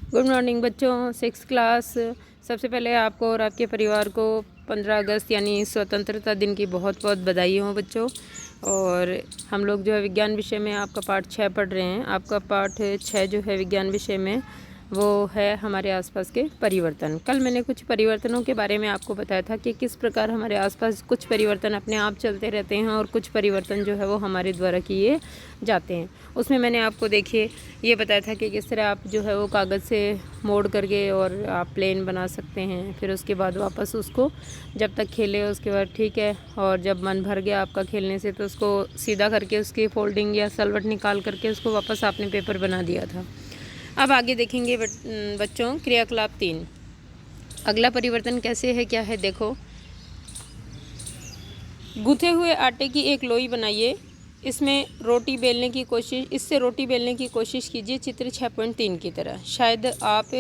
Good morning बच्चों, 6th class. सबसे पहले आपको और आपके परिवार को 15 अगस्त यानी स्वतंत्रता दिन की बहुत बहुत बधाई हो बच्चों। और हम लोग जो है विज्ञान विषय में आपका पाठ 6 पढ़ रहे हैं। आपका पाठ 6 जो है विज्ञान विषय में वो है हमारे आसपास के परिवर्तन। कल मैंने कुछ परिवर्तनों के बारे में आपको बताया था कि किस प्रकार हमारे आसपास कुछ परिवर्तन अपने आप चलते रहते हैं और कुछ परिवर्तन जो है वो हमारे द्वारा किए जाते हैं। उसमें मैंने आपको देखिए ये बताया था कि किस तरह आप जो है वो कागज़ से मोड़ करके और आप प्लेन बना सकते हैं। फिर उसके बाद वापस उसको जब तक खेले उसके बाद ठीक है, और जब मन भर गया आपका खेलने से तो उसको सीधा करके उसकी फोल्डिंग या सलवट निकाल करके उसको वापस आपने पेपर बना दिया था। अब आगे देखेंगे बच्चों क्रियाकलाप 3। अगला परिवर्तन कैसे है क्या है देखो। गूंथे हुए आटे की एक लोई बनाइए, इससे रोटी बेलने की कोशिश कीजिए चित्र 6.3 की तरह। शायद आप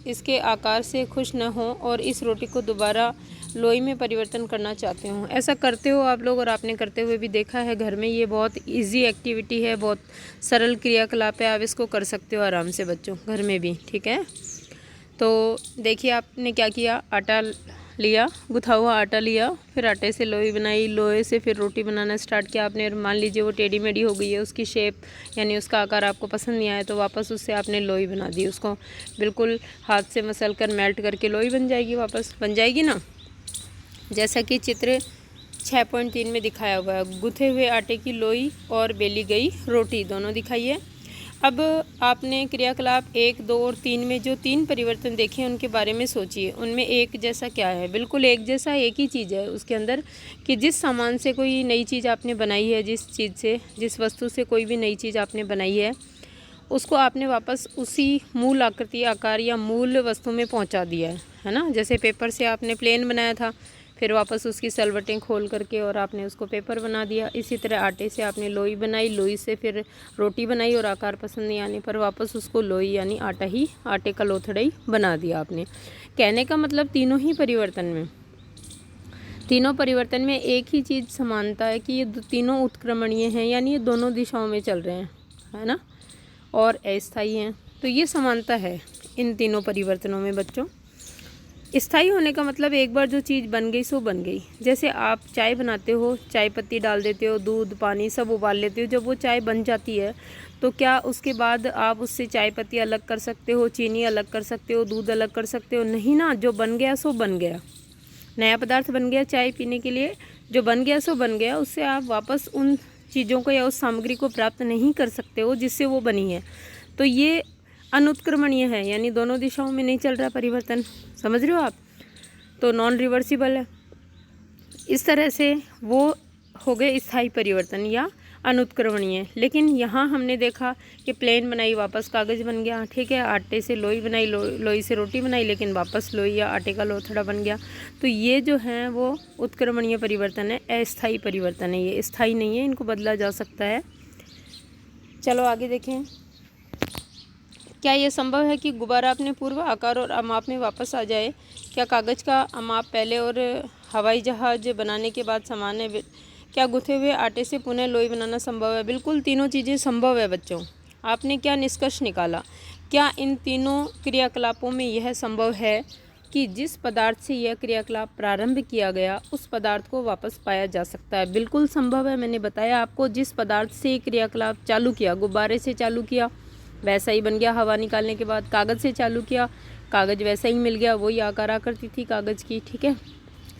इसके आकार से खुश न हों और इस रोटी को दोबारा लोई में परिवर्तन करना चाहते हो। ऐसा करते हो आप लोग और आपने करते हुए भी देखा है घर में। ये बहुत इजी एक्टिविटी है, बहुत सरल क्रियाकलाप है, आप इसको कर सकते हो आराम से बच्चों घर में भी, ठीक है। तो देखिए आपने क्या किया, आटा लिया, गुथा हुआ आटा लिया, फिर आटे से लोई बनाई, लोहे से फिर रोटी बनाना स्टार्ट किया आपने। और मान लीजिए वो टेढ़ी मेढ़ी हो गई है, उसकी शेप यानी उसका आकार आपको पसंद नहीं आया तो वापस उससे आपने लोई बना दी। उसको बिल्कुल हाथ से मसल कर मेल्ट करके लोई बन जाएगी, वापस बन जाएगी ना, जैसा कि चित्र 6.3 में दिखाया हुआ है। गुथे हुए आटे की लोई और बेली गई रोटी दोनों दिखाइए। अब आपने क्रियाकलाप 1, 2 और 3 में जो 3 परिवर्तन देखे उनके बारे में सोचिए। उनमें एक जैसा क्या है, बिल्कुल एक जैसा एक ही चीज़ है उसके अंदर कि जिस सामान से कोई नई चीज़ आपने बनाई है, जिस वस्तु से कोई भी नई चीज़ आपने बनाई है उसको आपने वापस उसी मूल आकृति आकार या मूल वस्तु में पहुंचा दिया है ना। जैसे पेपर से आपने प्लेन बनाया था, फिर वापस उसकी सलवटें खोल करके और आपने उसको पेपर बना दिया। इसी तरह आटे से आपने लोई बनाई, लोई से फिर रोटी बनाई और आकार पसंद नहीं आने पर वापस उसको लोई यानी आटे का लोथड़ा ही बना दिया आपने। कहने का मतलब तीनों परिवर्तन में एक ही चीज़ समानता है कि ये तीनों उत्क्रमणीय हैं, यानी ये दोनों दिशाओं में चल रहे हैं, है ना, और अस्थायी हैं। तो ये समानता है इन तीनों परिवर्तनों में बच्चों। स्थायी होने का मतलब एक बार जो चीज़ बन गई सो बन गई। जैसे आप चाय बनाते हो, चाय पत्ती डाल देते हो, दूध पानी सब उबाल लेते हो, जब वो चाय बन जाती है तो क्या उसके बाद आप उससे चाय पत्ती अलग कर सकते हो, चीनी अलग कर सकते हो, दूध अलग कर सकते हो? नहीं ना, जो बन गया सो बन गया, नया पदार्थ बन गया चाय पीने के लिए, जो बन गया सो बन गया। उससे आप वापस उन चीज़ों को या उस सामग्री को प्राप्त नहीं कर सकते हो जिससे वो बनी है। तो ये अनुत्क्रमणीय है, यानी दोनों दिशाओं में नहीं चल रहा परिवर्तन, समझ रहे हो आप। तो नॉन रिवर्सिबल है। इस तरह से वो हो गए स्थायी परिवर्तन या अनुत्क्रमणीय। लेकिन यहाँ हमने देखा कि प्लेन बनाई वापस कागज़ बन गया, ठीक है। आटे से लोई बनाई, लोई से रोटी बनाई, लेकिन वापस लोई या आटे का लोथड़ा बन गया। तो ये जो है वो उत्क्रमणीय परिवर्तन है, अस्थायी परिवर्तन है, ये स्थायी नहीं है, इनको बदला जा सकता है। चलो आगे देखें। क्या यह संभव है कि गुब्बारा अपने पूर्व आकार और अमाप में वापस आ जाए? क्या कागज़ का अमाप पहले और हवाई जहाज़ बनाने के बाद समान है? क्या गुथे हुए आटे से पुनः लोई बनाना संभव है? बिल्कुल तीनों चीज़ें संभव है बच्चों। आपने क्या निष्कर्ष निकाला? क्या इन तीनों क्रियाकलापों में यह संभव है कि जिस पदार्थ से यह क्रियाकलाप प्रारंभ किया गया उस पदार्थ को वापस पाया जा सकता है? बिल्कुल संभव है। मैंने बताया आपको, जिस पदार्थ से क्रियाकलाप चालू किया, गुब्बारे से चालू किया वैसा ही बन गया हवा निकालने के बाद। कागज़ से चालू किया, कागज़ वैसा ही मिल गया, वही आकार आकृति थी कागज़ की, ठीक है।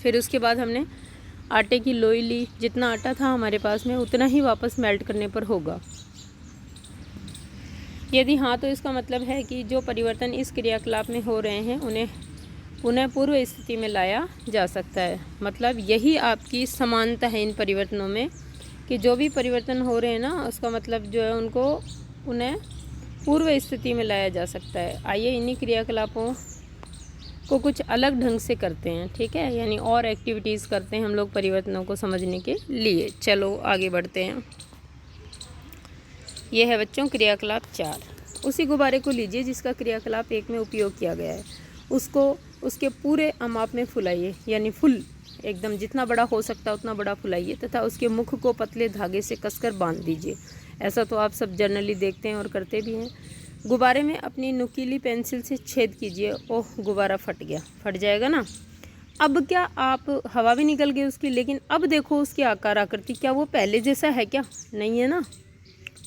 फिर उसके बाद हमने आटे की लोई ली, जितना आटा था हमारे पास में उतना ही वापस मेल्ट करने पर होगा। यदि हाँ तो इसका मतलब है कि जो परिवर्तन इस क्रियाकलाप में हो रहे हैं उन्हें पुनः पूर्व स्थिति में लाया जा सकता है। मतलब यही आपकी समानता है इन परिवर्तनों में कि जो भी परिवर्तन हो रहे हैं ना, उसका मतलब जो है उनको उन्हें पूर्व स्थिति में लाया जा सकता है। आइए इन्हीं क्रियाकलापों को कुछ अलग ढंग से करते हैं, ठीक है, यानी और एक्टिविटीज़ करते हैं हम लोग परिवर्तनों को समझने के लिए। चलो आगे बढ़ते हैं। यह है बच्चों क्रियाकलाप 4। उसी गुब्बारे को लीजिए जिसका क्रियाकलाप 1 में उपयोग किया गया है, उसको उसके पूरे अमाप में फुलाइए, यानी फुल एकदम जितना बड़ा हो सकता है उतना बड़ा फुलाइए तथा उसके मुख को पतले धागे से कसकर बांध दीजिए। ऐसा तो आप सब जनरली देखते हैं और करते भी हैं। गुब्बारे में अपनी नुकीली पेंसिल से छेद कीजिए। ओह, गुब्बारा फट गया, फट जाएगा ना। अब क्या आप हवा भी निकल गई उसकी, लेकिन अब देखो उसकी आकार आकृति, क्या वो पहले जैसा है? क्या नहीं है ना,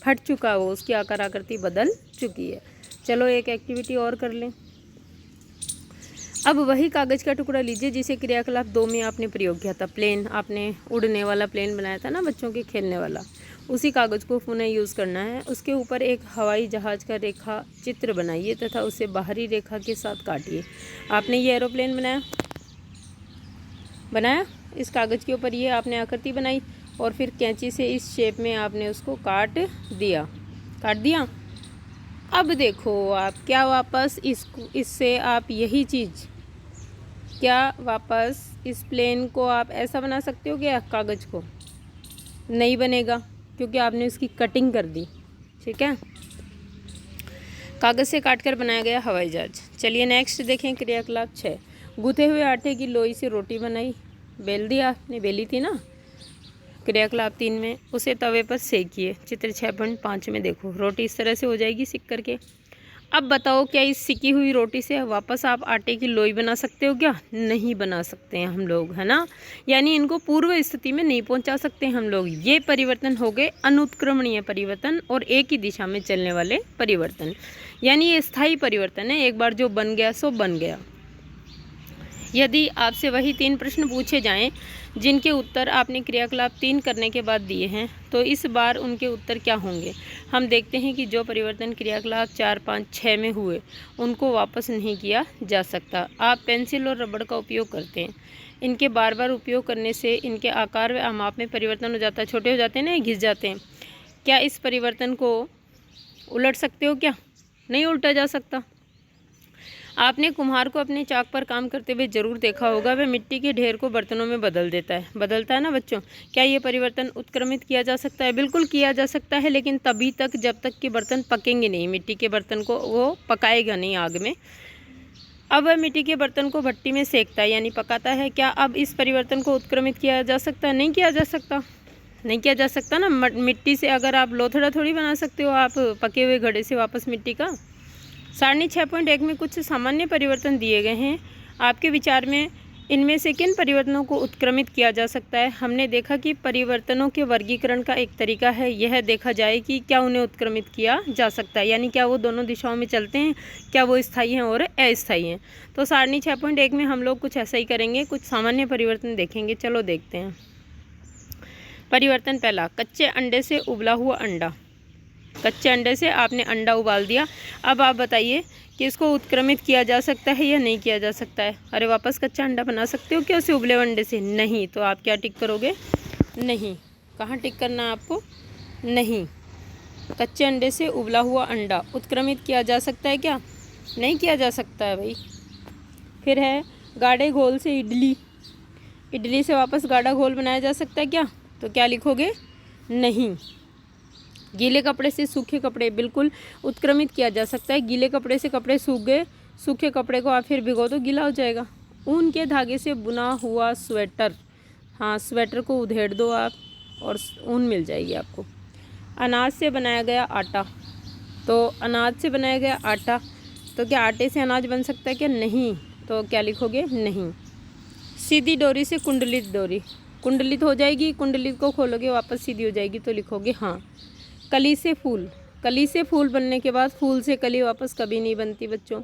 फट चुका, वो उसकी आकार आकृति बदल चुकी है। चलो एक एक्टिविटी और कर लें। अब वही कागज़ का टुकड़ा लीजिए जिसे क्रियाकलाप 2 में आपने प्रयोग किया था। प्लेन, आपने उड़ने वाला प्लेन बनाया था ना बच्चों के खेलने वाला, उसी कागज़ को पुनः यूज़ करना है। उसके ऊपर एक हवाई जहाज़ का रेखा चित्र बनाइए तथा उसे बाहरी रेखा के साथ काटिए। आपने ये एरोप्लेन बनाया, इस कागज़ के ऊपर ये आपने आकृति बनाई और फिर कैंची से इस शेप में आपने उसको काट दिया। अब देखो आप क्या वापस इससे आप यही चीज़, क्या वापस इस प्लेन को आप ऐसा बना सकते हो क्या? कागज़ को नहीं बनेगा, क्योंकि आपने उसकी कटिंग कर दी। ठीक है, कागज़ से काटकर बनाया गया हवाई जहाज। चलिए नेक्स्ट देखें क्रियाकलाप 6। गूँथे हुए आटे की लोई से रोटी बनाई, बेल दिया, आपने बेली थी ना। क्रियाकलाप 3 में उसे तवे पर सेकिए। चित्र 6.5 में देखो, रोटी इस तरह से हो जाएगी सिक करके। अब बताओ, क्या इस सिकी हुई रोटी से वापस आप आटे की लोई बना सकते हो? क्या नहीं बना सकते हैं हम लोग, है ना। यानी इनको पूर्व स्थिति में नहीं पहुंचा सकते हम लोग। ये परिवर्तन हो गए अनुत्क्रमणीय परिवर्तन और एक ही दिशा में चलने वाले परिवर्तन, यानी ये स्थायी परिवर्तन है। एक बार जो बन गया सो बन गया। यदि आपसे वही 3 प्रश्न पूछे जाएं जिनके उत्तर आपने क्रियाकलाप 3 करने के बाद दिए हैं, तो इस बार उनके उत्तर क्या होंगे? हम देखते हैं कि जो परिवर्तन क्रियाकलाप 4, 5, 6 में हुए उनको वापस नहीं किया जा सकता। आप पेंसिल और रबड़ का उपयोग करते हैं, इनके बार बार उपयोग करने से इनके आकार व माप में परिवर्तन हो जाता है, छोटे हो जाते हैं ना, घिस जाते हैं। क्या इस परिवर्तन को उलट सकते हो? क्या नहीं उल्टा जा सकता। आपने कुम्हार को अपने चाक पर काम करते हुए जरूर देखा होगा, वह मिट्टी के ढेर को बर्तनों में बदलता है ना बच्चों। क्या ये परिवर्तन उत्क्रमित किया जा सकता है? बिल्कुल किया जा सकता है, लेकिन तभी तक जब तक कि बर्तन पकेंगे नहीं। मिट्टी के बर्तन को वो पकाएगा नहीं आग में। अब वह मिट्टी के बर्तन को भट्टी में सेकता है, यानी पकाता है। क्या अब इस परिवर्तन को उत्क्रमित किया जा सकता है? नहीं किया जा सकता ना। मिट्टी से अगर आप लोथड़ा थोड़ी बना सकते हो आप पके हुए घड़े से वापस मिट्टी का। सारणी 6.1 में कुछ सामान्य परिवर्तन दिए गए हैं। आपके विचार में इनमें से किन परिवर्तनों को उत्क्रमित किया जा सकता है? हमने देखा कि परिवर्तनों के वर्गीकरण का एक तरीका है यह देखा जाए कि क्या उन्हें उत्क्रमित किया जा सकता है, यानी क्या वो दोनों दिशाओं में चलते हैं, क्या वो स्थायी हैं और अस्थायी हैं। तो सारणी 6.1 में हम लोग कुछ ऐसा ही करेंगे, कुछ सामान्य परिवर्तन देखेंगे। चलो देखते हैं। परिवर्तन पहला, कच्चे अंडे से उबला हुआ अंडा। कच्चे अंडे से आपने अंडा उबाल दिया। अब आप बताइए कि इसको उत्क्रमित किया जा सकता है या नहीं किया जा सकता है? अरे वापस कच्चा अंडा बना सकते हो क्या उसे उबले अंडे से? नहीं। तो आप क्या टिक करोगे? नहीं। कहाँ टिक करना है आपको? नहीं। कच्चे अंडे से उबला हुआ अंडा उत्क्रमित किया जा सकता है क्या? नहीं किया जा सकता है भाई। फिर है गाढ़े घोल से इडली। इडली से वापस गाढ़ा घोल बनाया जा सकता है क्या? तो क्या लिखोगे? नहीं। गीले कपड़े से सूखे कपड़े बिल्कुल उत्क्रमित किया जा सकता है। गीले कपड़े से कपड़े सूख गए, सूखे कपड़े को आप फिर भिगो दो, गीला हो जाएगा। ऊन के धागे से बुना हुआ स्वेटर, हाँ स्वेटर को उधेड़ दो आप और ऊन मिल जाएगी आपको। अनाज से बनाया गया आटा, तो अनाज से बनाया गया आटा, तो क्या आटे से अनाज बन सकता है क्या? नहीं। तो क्या लिखोगे? नहीं। सीधी डोरी से कुंडलित डोरी, कुंडलित हो जाएगी, कुंडलित को खोलोगे वापस सीधी हो जाएगी, तो लिखोगे हाँ। कली से फूल, कली से फूल बनने के बाद फूल से कली वापस कभी नहीं बनती बच्चों।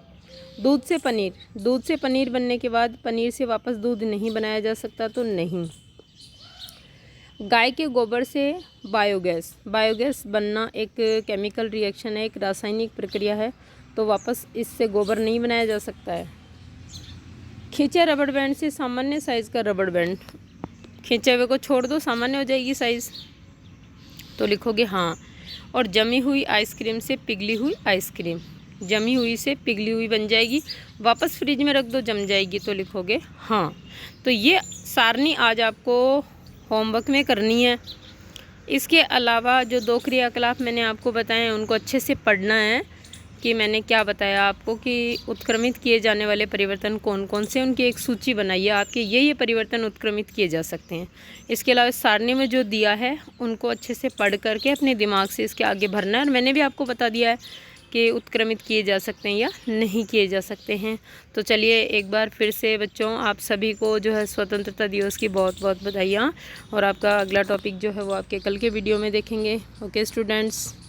दूध से पनीर, दूध से पनीर बनने के बाद पनीर से वापस दूध नहीं बनाया जा सकता, तो नहीं। गाय के गोबर से बायोगैस, बायोगैस बनना एक केमिकल रिएक्शन है, एक रासायनिक प्रक्रिया है, तो वापस इससे गोबर नहीं बनाया जा सकता है। खींचे रबड़ बैंड से सामान्य साइज़ का रबड़ बैंड, खींचे हुए को छोड़ दो, सामान्य हो जाएगी साइज़, तो लिखोगे हाँ। और जमी हुई आइसक्रीम से पिघली हुई आइसक्रीम, जमी हुई से पिघली हुई बन जाएगी, वापस फ्रिज में रख दो जम जाएगी, तो लिखोगे हाँ। तो ये सारणी आज आपको होमवर्क में करनी है। इसके अलावा जो 2 क्रियाकलाप मैंने आपको बताए हैं उनको अच्छे से पढ़ना है कि मैंने क्या बताया आपको कि उत्क्रमित किए जाने वाले परिवर्तन कौन कौन से, उनकी एक सूची बनाइए आपके, ये परिवर्तन उत्क्रमित किए जा सकते हैं। इसके अलावा सारणी में जो दिया है उनको अच्छे से पढ़ करके अपने दिमाग से इसके आगे भरना है। और मैंने भी आपको बता दिया है के उत्क्रमित किए जा सकते हैं या नहीं किए जा सकते हैं। तो चलिए एक बार फिर से बच्चों आप सभी को जो है स्वतंत्रता दिवस की बहुत बहुत बधाइयाँ, और आपका अगला टॉपिक जो है वो आपके कल के वीडियो में देखेंगे। Okay students.